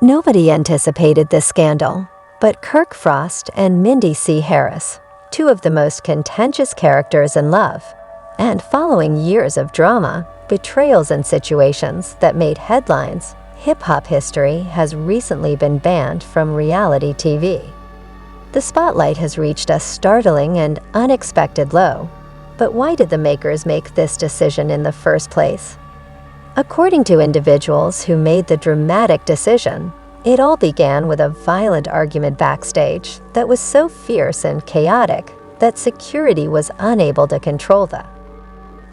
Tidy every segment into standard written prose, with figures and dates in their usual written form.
Nobody anticipated this scandal, but Kirk Frost and Mendeecees Harris, two of the most contentious characters in love, and following years of drama, betrayals, and situations that made headlines, hip-hop history has recently been banned from reality TV. The spotlight has reached a startling and unexpected low. But why did the makers make this decision in the first place? According to individuals who made the dramatic decision, it all began with a violent argument backstage that was so fierce and chaotic that security was unable to control them.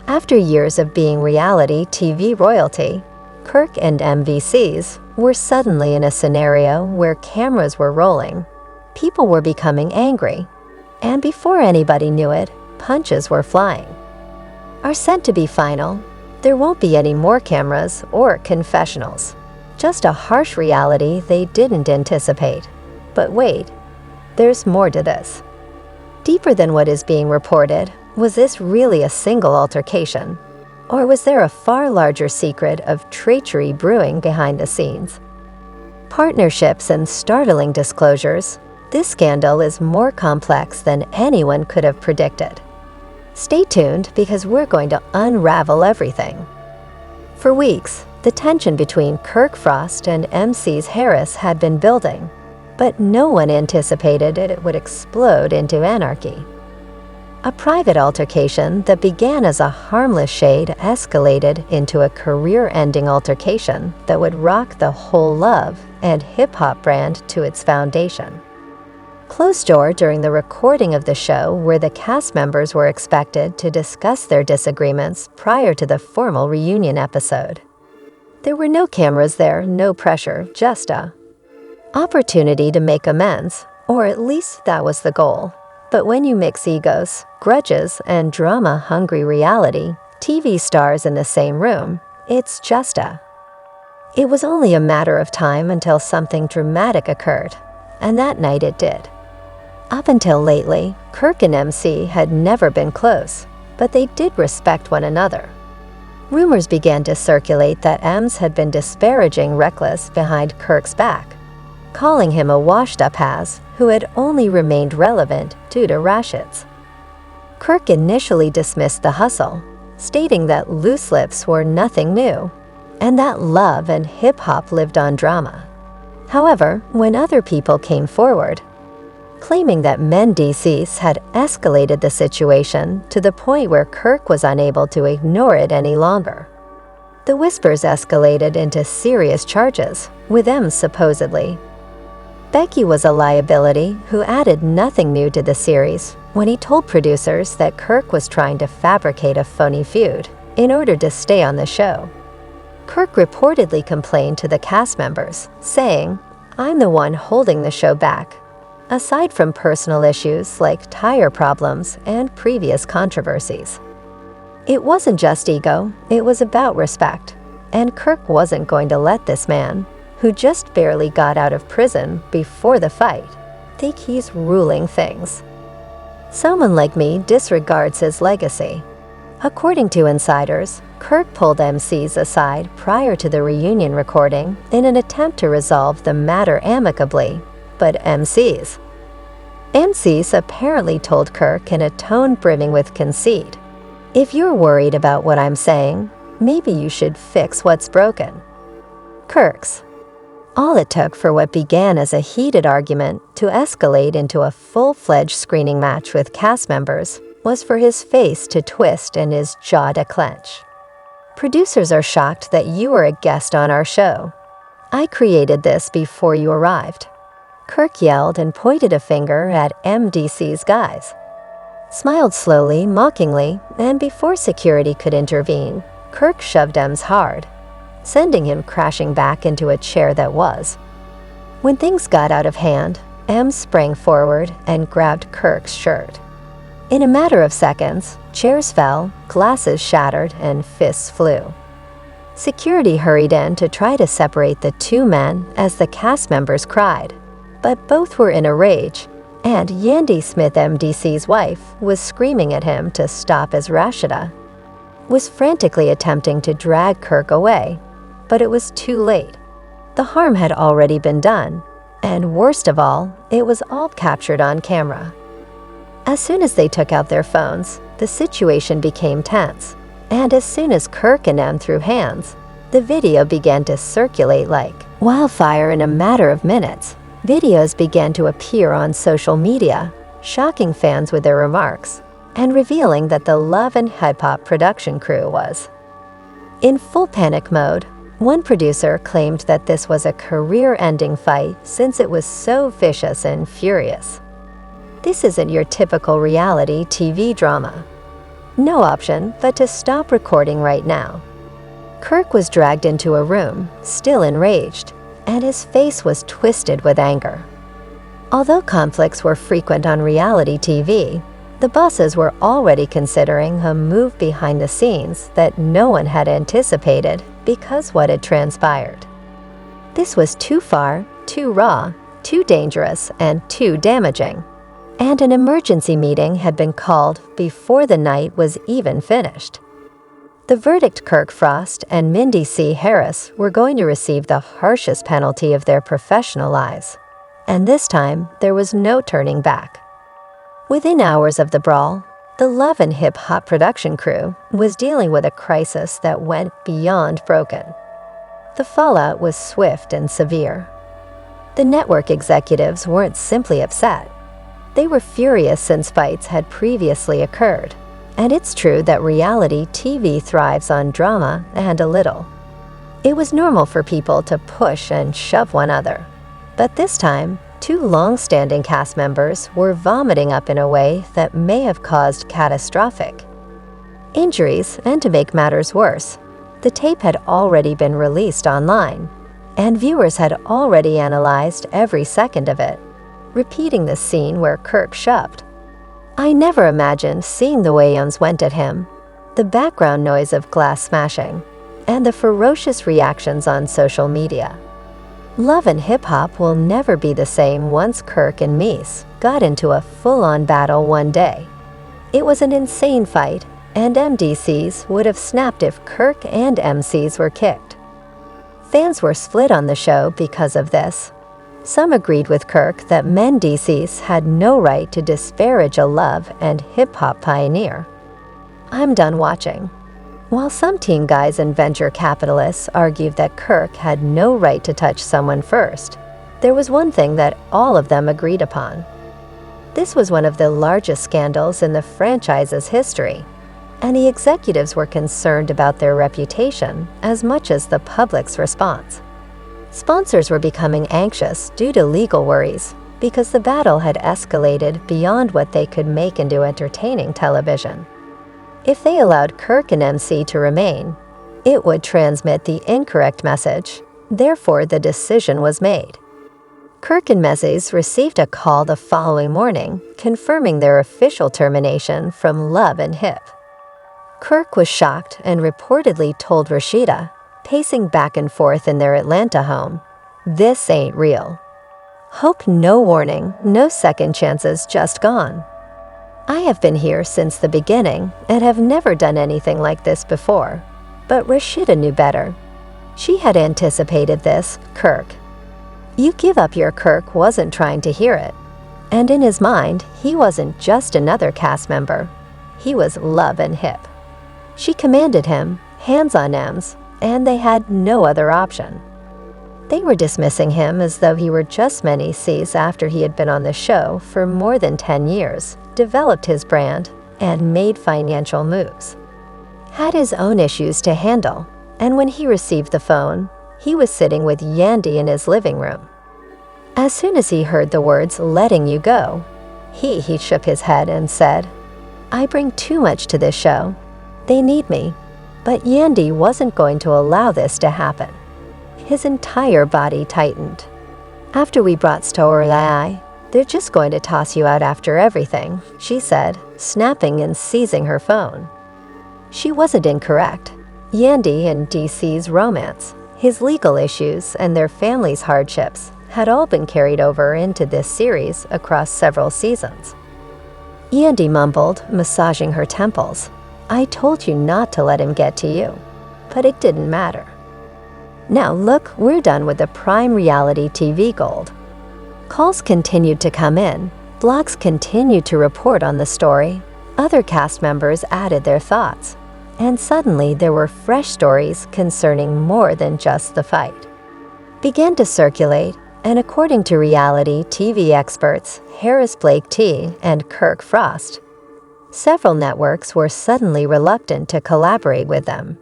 After years of being reality TV royalty, Kirk and Mendeecees were suddenly in a scenario where cameras were rolling, people were becoming angry, and before anybody knew it, punches were flying. Are said to be final, there won't be any more cameras or confessionals. Just a harsh reality they didn't anticipate. But wait, there's more to this. Deeper than what is being reported, was this really a single altercation? Or was there a far larger secret of treachery brewing behind the scenes? Partnerships and startling disclosures, this scandal is more complex than anyone could have predicted. Stay tuned because we're going to unravel everything. For weeks, the tension between Kirk Frost and Mendeecees Harris had been building, but no one anticipated it would explode into anarchy. A private altercation that began as a harmless shade escalated into a career-ending altercation that would rock the whole love and hip-hop brand to its foundation. Closed door during the recording of the show, where the cast members were expected to discuss their disagreements prior to the formal reunion episode. There were no cameras there, no pressure, just a opportunity to make amends, or at least that was the goal. But when you mix egos, grudges, and drama-hungry reality, TV stars in the same room, it's just a. It was only a matter of time until something dramatic occurred, and that night it did. Up until lately, Kirk and Mendeecees had never been close, but they did respect one another. Rumors began to circulate that Ems had been disparaging Reckless behind Kirk's back, calling him a washed-up has who had only remained relevant due to ratchets. Kirk initially dismissed the hustle, stating that loose lips were nothing new, and that love and hip-hop lived on drama. However, when other people came forward, claiming that Mendeecees had escalated the situation to the point where Kirk was unable to ignore it any longer. The whispers escalated into serious charges, with Ems supposedly. Becky was a liability who added nothing new to the series when he told producers that Kirk was trying to fabricate a phony feud in order to stay on the show. Kirk reportedly complained to the cast members, saying, "I'm the one holding the show back." Aside from personal issues like tire problems and previous controversies. It wasn't just ego, it was about respect, and Kirk wasn't going to let this man, who just barely got out of prison before the fight, think he's ruling things. Someone like me disregards his legacy. According to insiders, Kirk pulled Mendeecees aside prior to the reunion recording in an attempt to resolve the matter amicably, but Mendeecees apparently told Kirk in a tone brimming with conceit, "If you're worried about what I'm saying, maybe you should fix what's broken." Kirk's. All it took for what began as a heated argument to escalate into a full-fledged screening match with cast members was for his face to twist and his jaw to clench. "Producers are shocked that you were a guest on our show. I created this before you arrived." Kirk yelled and pointed a finger at Mendeecees' guys. Smiled slowly, mockingly, and before security could intervene, Kirk shoved Ems hard, sending him crashing back into a chair that was. When things got out of hand, Ems sprang forward and grabbed Kirk's shirt. In a matter of seconds, chairs fell, glasses shattered, and fists flew. Security hurried in to try to separate the two men as the cast members cried, but both were in a rage, and Yandy Smith Mendeecees' wife was screaming at him to stop his Rashida. was frantically attempting to drag Kirk away, but it was too late. The harm had already been done, and worst of all, it was all captured on camera. As soon as they took out their phones, the situation became tense, and as soon as Kirk and Em threw hands, the video began to circulate like wildfire. In a matter of minutes, videos began to appear on social media, shocking fans with their remarks, and revealing that the Love and Hip Hop production crew was in full panic mode. One producer claimed that this was a career-ending fight since it was so vicious and furious. This isn't your typical reality TV drama. No option but to stop recording right now. Kirk was dragged into a room, still enraged, and his face was twisted with anger. Although conflicts were frequent on reality TV, the bosses were already considering a move behind the scenes that no one had anticipated because what had transpired. This was too far, too raw, too dangerous, and too damaging. And an emergency meeting had been called before the night was even finished. The verdict: Kirk Frost and Mendeecees were going to receive the harshest penalty of their professional lives. And this time, there was no turning back. Within hours of the brawl, the Love and Hip Hop production crew was dealing with a crisis that went beyond broken. The fallout was swift and severe. The network executives weren't simply upset. They were furious since fights had previously occurred. And it's true that reality TV thrives on drama and a little. It was normal for people to push and shove one another. But this time, two long-standing cast members were vomiting up in a way that may have caused catastrophic injuries, and to make matters worse, the tape had already been released online, and viewers had already analyzed every second of it, repeating the scene where Kirk shoved. I never imagined seeing the way Ems went at him, the background noise of glass smashing, and the ferocious reactions on social media. Love and Hip Hop will never be the same once Kirk and Mendeecees got into a full-on battle one day. It was an insane fight, and Mendeecees would have snapped if Kirk and Mendeecees were kicked. Fans were split on the show because of this. Some agreed with Kirk that Mendeecees had no right to disparage a love and hip-hop pioneer. I'm done watching. While some teen guys and venture capitalists argued that Kirk had no right to touch someone first, there was one thing that all of them agreed upon. This was one of the largest scandals in the franchise's history, and the executives were concerned about their reputation as much as the public's response. Sponsors were becoming anxious due to legal worries because the battle had escalated beyond what they could make into entertaining television. If they allowed Kirk and MC to remain, it would transmit the incorrect message. Therefore, the decision was made. Kirk and Mendeecees received a call the following morning confirming their official termination from Love and Hip. Kirk was shocked and reportedly told Rashida, pacing back and forth in their Atlanta home, "This ain't real. Hope no warning, no second chances, just gone. I have been here since the beginning and have never done anything like this before." But Rashida knew better. She had anticipated this. Kirk. "You give up your." Kirk wasn't trying to hear it. And in his mind, he wasn't just another cast member. He was Love and Hip. She commanded him, hands on Ems, and they had no other option. They were dismissing him as though he were just Mendeecees after he had been on the show for more than 10 years, developed his brand, and made financial moves. Had his own issues to handle, and when he received the phone, he was sitting with Yandy in his living room. As soon as he heard the words "letting you go," he shook his head and said, "I bring too much to this show. They need me." But Yandy wasn't going to allow this to happen. His entire body tightened. "After we brought Story, they're just going to toss you out after everything," she said, snapping and seizing her phone. She wasn't incorrect. Yandy and DC's romance, his legal issues, and their family's hardships had all been carried over into this series across several seasons. Yandy mumbled, massaging her temples, I told you not to let him get to you, but it didn't matter. Now look, we're done with the prime reality TV gold. Calls continued to come in, blogs continued to report on the story, other cast members added their thoughts, and suddenly there were fresh stories concerning more than just the fight. Began to circulate, and according to reality TV experts Harris Blake T and Kirk Frost, several networks were suddenly reluctant to collaborate with them.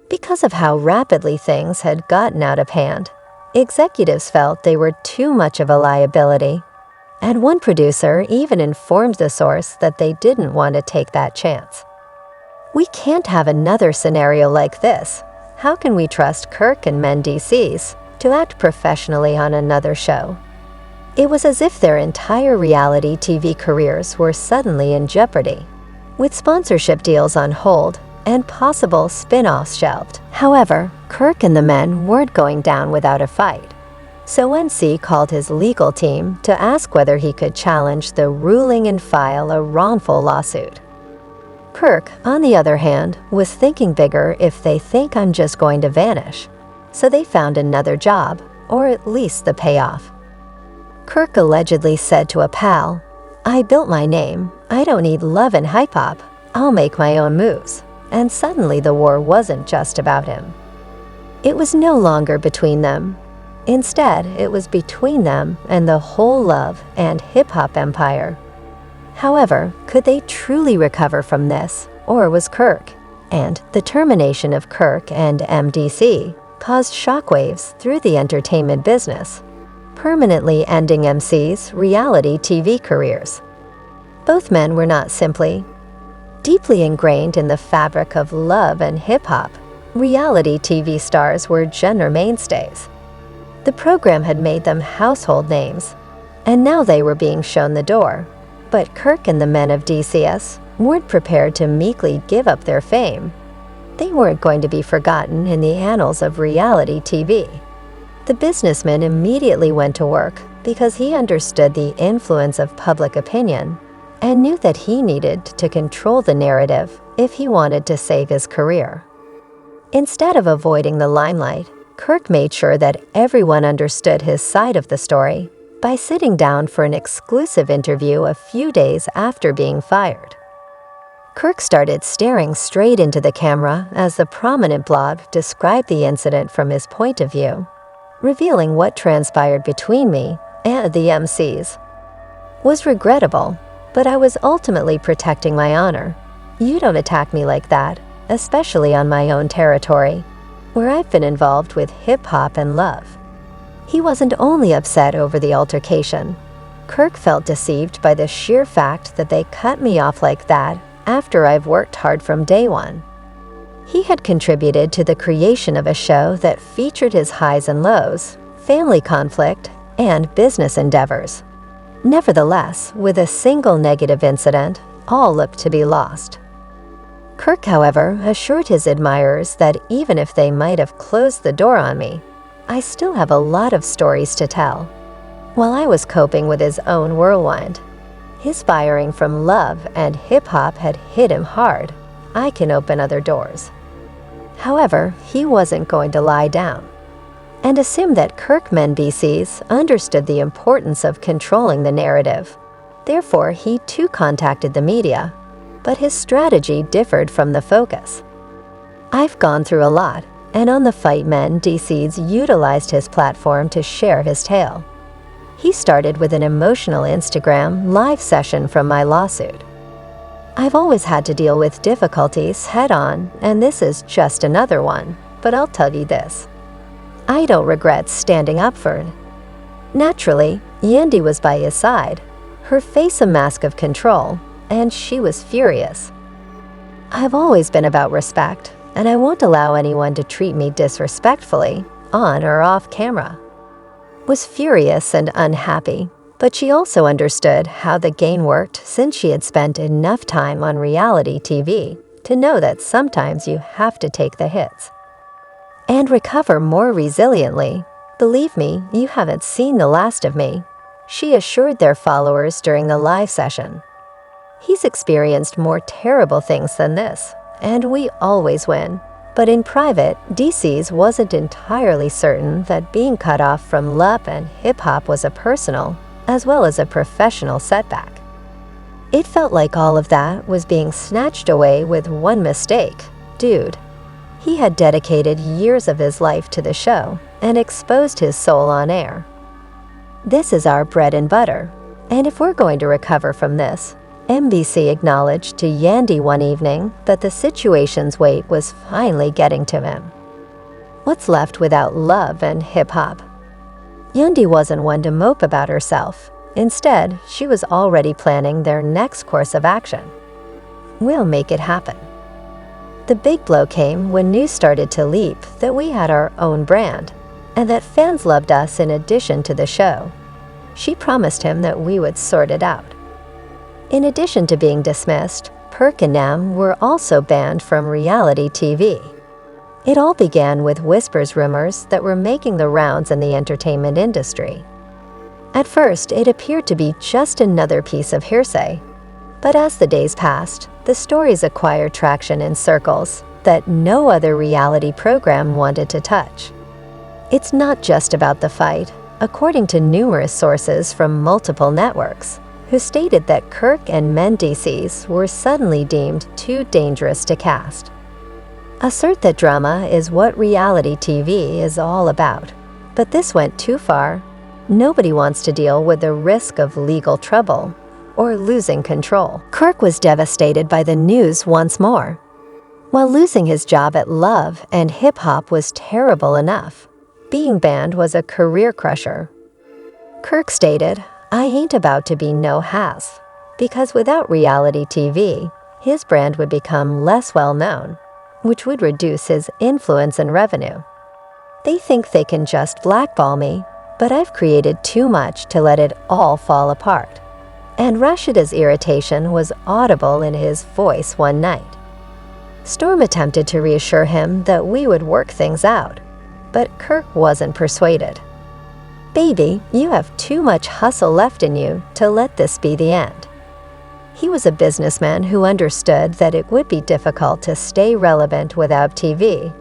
Because of how rapidly things had gotten out of hand, executives felt they were too much of a liability, and one producer even informed the source that they didn't want to take that chance. We can't have another scenario like this. How can we trust Kirk and Mendeecees to act professionally on another show? It was as if their entire reality TV careers were suddenly in jeopardy, with sponsorship deals on hold and possible spin-offs shelved. However, Kirk and the men weren't going down without a fight, so NC called his legal team to ask whether he could challenge the ruling and file a wrongful lawsuit. Kirk, on the other hand, was thinking bigger. If they think I'm just going to vanish, so they found another job, or at least the payoff. Kirk allegedly said to a pal, "I built my name, I don't need love and hype hop, I'll make my own moves." And suddenly the war wasn't just about him. It was no longer between them. Instead, it was between them and the whole love and hip-hop empire. However, could they truly recover from this, or was Kirk and the termination of Kirk and MDC caused shockwaves through the entertainment business, permanently ending MC's reality TV careers? Both men were not simply deeply ingrained in the fabric of love and hip-hop. Reality TV stars were genre mainstays. The program had made them household names, and now they were being shown the door. But Kirk and the men of DCS weren't prepared to meekly give up their fame. They weren't going to be forgotten in the annals of reality TV. The businessman immediately went to work because he understood the influence of public opinion and knew that he needed to control the narrative if he wanted to save his career. Instead of avoiding the limelight, Kirk made sure that everyone understood his side of the story by sitting down for an exclusive interview a few days after being fired. Kirk started staring straight into the camera as the prominent blog described the incident from his point of view, revealing what transpired between me and the MCs was regrettable, but I was ultimately protecting my honor. You don't attack me like that, especially on my own territory, where I've been involved with hip-hop and love. He wasn't only upset over the altercation. Kirk felt deceived by the sheer fact that they cut me off like that after I've worked hard from day one. He had contributed to the creation of a show that featured his highs and lows, family conflict, and business endeavors. Nevertheless, with a single negative incident, all looked to be lost. Kirk, however, assured his admirers that even if they might have closed the door on me, I still have a lot of stories to tell. While I was coping with his own whirlwind, his firing from love and hip-hop had hit him hard. I can open other doors. However, he wasn't going to lie down and assume that Kirk Mendeecees understood the importance of controlling the narrative. Therefore, he too contacted the media, but his strategy differed from the focus. I've gone through a lot, and on the fight, Mendeecees utilized his platform to share his tale. He started with an emotional Instagram live session from my lawsuit. I've always had to deal with difficulties head-on, and this is just another one, but I'll tell you this. I don't regret standing up for it. Naturally, Yandy was by his side, her face a mask of control, and she was furious. I've always been about respect, and I won't allow anyone to treat me disrespectfully, on or off camera. Was furious and unhappy, but she also understood how the game worked since she had spent enough time on reality TV to know that sometimes you have to take the hits and recover more resiliently. Believe me, you haven't seen the last of me, she assured their followers during the live session. He's experienced more terrible things than this, and we always win. But in private, Mendeecees wasn't entirely certain that being cut off from love and hip-hop was a personal, as well as a professional setback. It felt like all of that was being snatched away with one mistake. Dude. He had dedicated years of his life to the show and exposed his soul on air. This is our bread and butter, and if we're going to recover from this, MBC acknowledged to Yandy one evening that the situation's weight was finally getting to him. What's left without love and hip-hop? Yandy wasn't one to mope about herself. Instead, she was already planning their next course of action. We'll make it happen. The big blow came when news started to leap that we had our own brand, and that fans loved us in addition to the show. She promised him that we would sort it out. In addition to being dismissed, Kirk and Mendeecees were also banned from reality TV. It all began with whispers rumors that were making the rounds in the entertainment industry. At first, it appeared to be just another piece of hearsay. But as the days passed, the stories acquired traction in circles that no other reality program wanted to touch. It's not just about the fight, according to numerous sources from multiple networks, who stated that Kirk and Mendeecees were suddenly deemed too dangerous to cast. Assert that drama is what reality TV is all about, but this went too far. Nobody wants to deal with the risk of legal trouble or losing control. Kirk was devastated by the news once more. While losing his job at Love and Hip Hop was terrible enough, being banned was a career crusher. Kirk stated, "I ain't about to be no has," because without reality TV, his brand would become less well known, which would reduce his influence and revenue. They think they can just blackball me, but I've created too much to let it all fall apart. And Rashida's irritation was audible in his voice one night. Storm attempted to reassure him that we would work things out, but Kirk wasn't persuaded. "Baby, you have too much hustle left in you to let this be the end." He was a businessman who understood that it would be difficult to stay relevant without TV,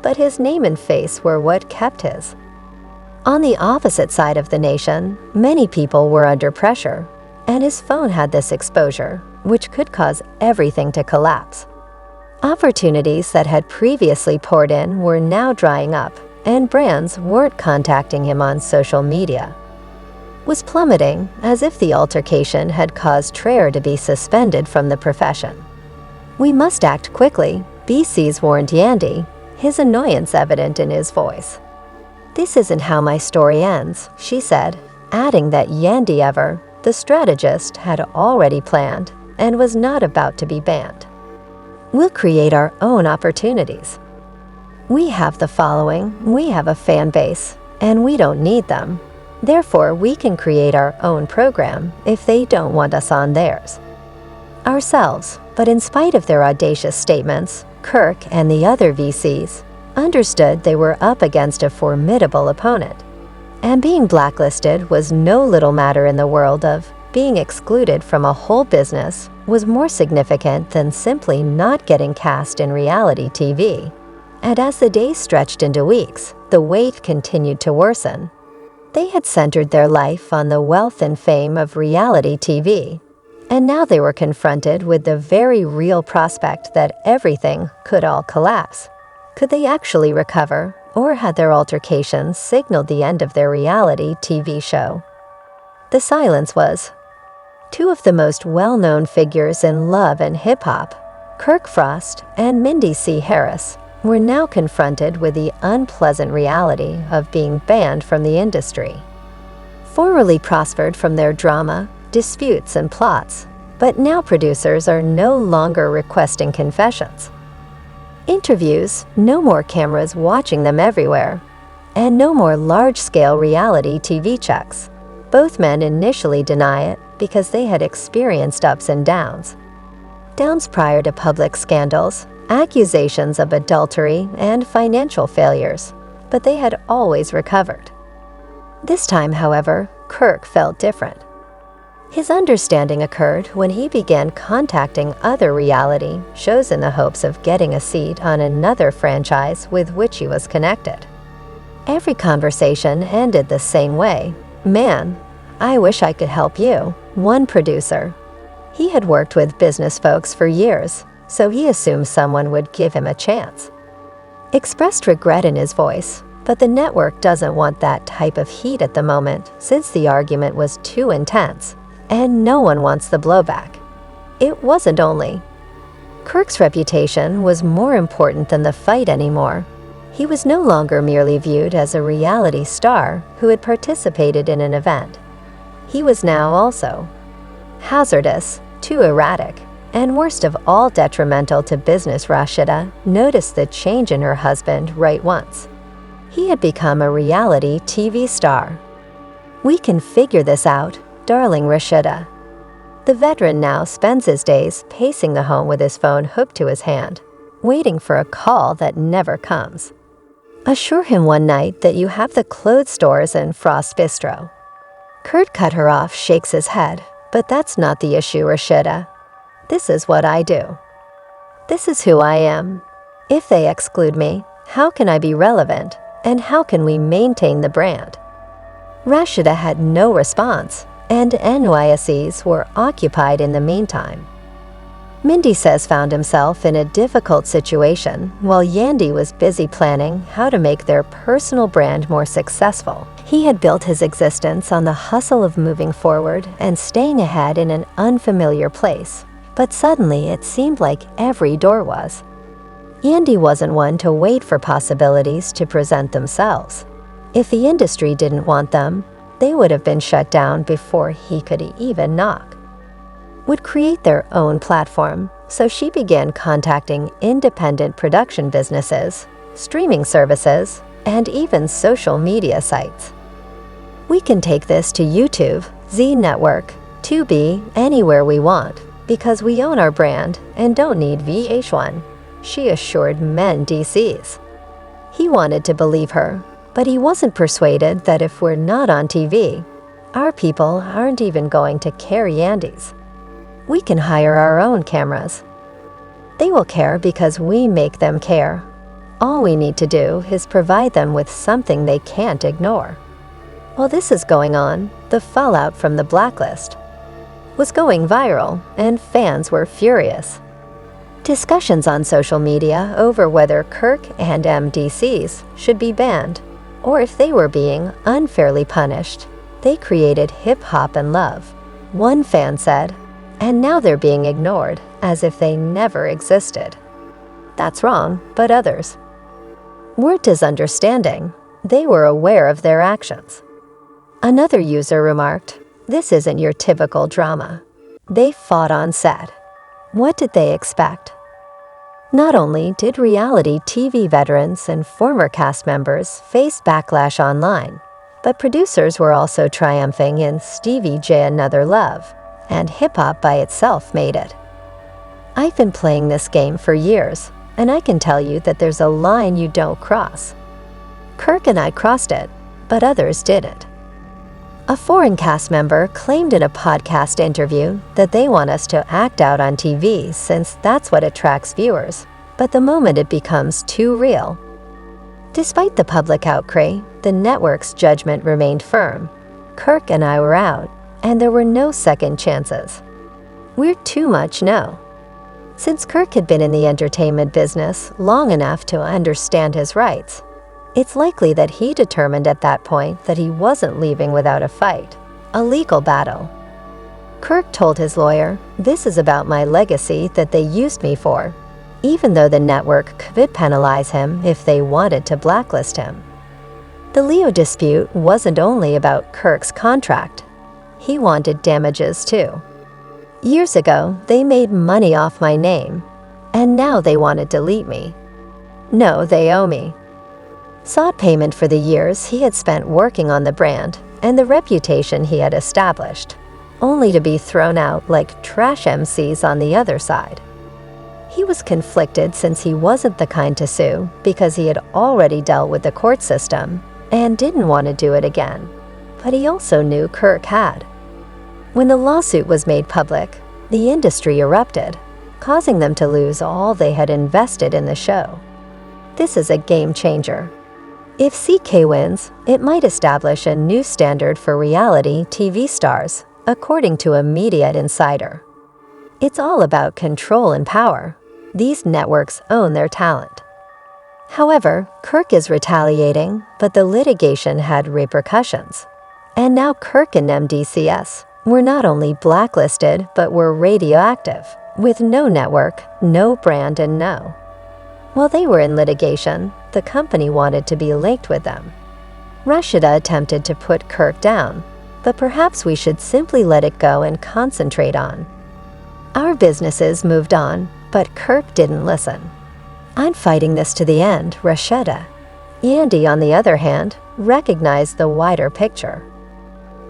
but his name and face were what kept his. On the opposite side of the nation, many people were under pressure, and his phone had this exposure, which could cause everything to collapse. Opportunities that had previously poured in were now drying up, and brands weren't contacting him on social media. Was plummeting, as if the altercation had caused Traer to be suspended from the profession. "We must act quickly," Mendeecees warned Yandy, his annoyance evident in his voice. "This isn't how my story ends," she said, adding that Yandy Ever, the strategist, had already planned and was not about to be banned. "We'll create our own opportunities. We have the following, we have a fan base, and we don't need them. Therefore, we can create our own program if they don't want us on theirs." Ourselves, but in spite of their audacious statements, Kirk and the other VCs understood they were up against a formidable opponent. And being blacklisted was no little matter in the world of being excluded from a whole business was more significant than simply not getting cast in reality TV. And as the days stretched into weeks, the weight continued to worsen. They had centered their life on the wealth and fame of reality TV, and now they were confronted with the very real prospect that everything could all collapse. Could they actually recover, or had their altercations signaled the end of their reality TV show? The silence was. Two of the most well-known figures in love and hip-hop, Kirk Frost and Mendeecees Harris, were now confronted with the unpleasant reality of being banned from the industry. Formerly prospered from their drama, disputes, and plots, but now producers are no longer requesting confessions. Interviews, no more cameras watching them everywhere, and no more large-scale reality TV checks. Both men initially deny it because they had experienced ups and downs. Downs prior to public scandals, accusations of adultery, and financial failures, but they had always recovered. This time, however, Kirk felt different. His understanding occurred when he began contacting other reality shows in the hopes of getting a seat on another franchise with which he was connected. Every conversation ended the same way. "Man, I wish I could help you," one producer. He had worked with business folks for years, so he assumed someone would give him a chance. Expressed regret in his voice, but the network doesn't want that type of heat at the moment since the argument was too intense, and no one wants the blowback. It wasn't only. Kirk's reputation was more important than the fight anymore. He was no longer merely viewed as a reality star who had participated in an event. He was now also hazardous, too erratic, and worst of all detrimental to business. Rashida noticed the change in her husband right once. He had become a reality TV star. "We can figure this out, darling Rashida." The veteran now spends his days pacing the home with his phone hooked to his hand, waiting for a call that never comes. "Assure him one night that you have the clothes stores and Frost Bistro." Kurt cut her off, shakes his head. "But that's not the issue, Rashida. This is what I do. This is who I am. If they exclude me, how can I be relevant? And how can we maintain the brand?" Rashida had no response, and NYSEs were occupied in the meantime. Mendeecees found himself in a difficult situation while Yandy was busy planning how to make their personal brand more successful. He had built his existence on the hustle of moving forward and staying ahead in an unfamiliar place, but suddenly it seemed like every door was. Yandy wasn't one to wait for possibilities to present themselves. If the industry didn't want them, they would have been shut down before he could even knock. Would create their own platform, so she began contacting independent production businesses, streaming services, and even social media sites. "We can take this to YouTube, Z Network, Tubi, anywhere we want, because we own our brand and don't need VH1, she assured Mendeecees. He wanted to believe her, but he wasn't persuaded that if we're not on TV, our people aren't even going to carry Yandy's. We can hire our own cameras. They will care because we make them care. All we need to do is provide them with something they can't ignore." While this is going on, the fallout from the blacklist was going viral, and fans were furious. Discussions on social media over whether Kirk and Mendeecees should be banned, or if they were being unfairly punished. They created hip-hop and love, one fan said, and now they're being ignored as if they never existed. That's wrong, but others weren't as understanding. They were aware of their actions. Another user remarked, "This isn't your typical drama. They fought on set. What did they expect?" Not only did reality TV veterans and former cast members face backlash online, but producers were also triumphing in Stevie J Another Love, and hip-hop by itself made it. "I've been playing this game for years, and I can tell you that there's a line you don't cross. Kirk and I crossed it, but others didn't." A foreign cast member claimed in a podcast interview that they want us to act out on TV since that's what attracts viewers, but the moment it becomes too real. Despite the public outcry, the network's judgment remained firm. Kirk and I were out, and there were no second chances. We're too much no. Since Kirk had been in the entertainment business long enough to understand his rights, it's likely that he determined at that point that he wasn't leaving without a fight, a legal battle. Kirk told his lawyer, "This is about my legacy that they used me for," even though the network could penalize him if they wanted to blacklist him. The Leo dispute wasn't only about Kirk's contract. He wanted damages too. "Years ago, they made money off my name, and now they want to delete me. No, they owe me." Sought payment for the years he had spent working on the brand and the reputation he had established, only to be thrown out like trash MCs on the other side. He was conflicted since he wasn't the kind to sue because he had already dealt with the court system and didn't want to do it again, but he also knew Kirk had. When the lawsuit was made public, the industry erupted, causing them to lose all they had invested in the show. This is a game changer. If CK wins, it might establish a new standard for reality TV stars, according to a media insider. It's all about control and power. These networks own their talent. However, Kirk is retaliating, but the litigation had repercussions. And now Kirk and Mendeecees were not only blacklisted, but were radioactive, with no network, no brand, and no. While they were in litigation, the company wanted to be linked with them. Rashida attempted to put Kirk down, but perhaps we should simply let it go and concentrate on. Our businesses moved on, but Kirk didn't listen. "I'm fighting this to the end, Rashida." Andy, on the other hand, recognized the wider picture.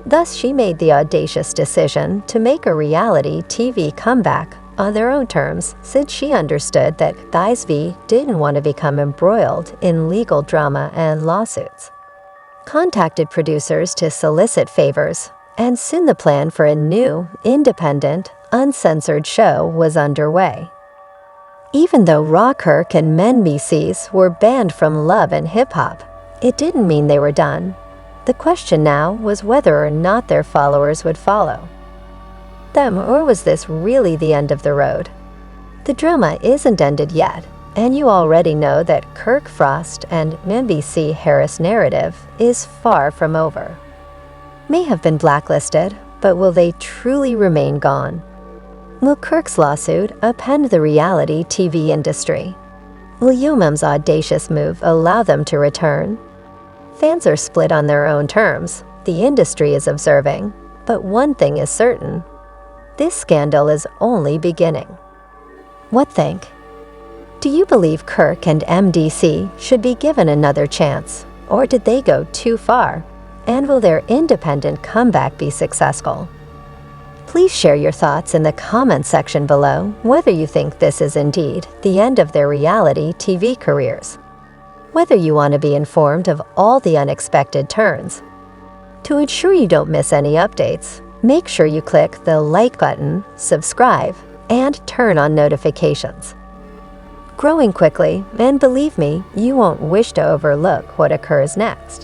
Thus, she made the audacious decision to make a reality TV comeback on their own terms, since she understood that Thisve didn't want to become embroiled in legal drama and lawsuits. Contacted producers to solicit favors, and soon the plan for a new, independent, uncensored show was underway. Even though Raw Kirk and Mendeecees were banned from Love and Hip Hop, it didn't mean they were done. The question now was whether or not their followers would follow them, or was this really the end of the road? The drama isn't ended yet, and you already know that Kirk Frost and Mendeecees Harris narrative is far from over. May have been blacklisted, but will they truly remain gone? Will Kirk's lawsuit upend the reality TV industry? Will Yomam's audacious move allow them to return? Fans are split on their own terms. The industry is observing, but one thing is certain: this scandal is only beginning. What think? Do you believe Kirk and Mendeecees should be given another chance, or did they go too far? And will their independent comeback be successful? Please share your thoughts in the comment section below whether you think this is indeed the end of their reality TV careers. Whether you want to be informed of all the unexpected turns. To ensure you don't miss any updates, make sure you click the like button, subscribe, and turn on notifications. Growing quickly, and believe me, you won't wish to overlook what occurs next.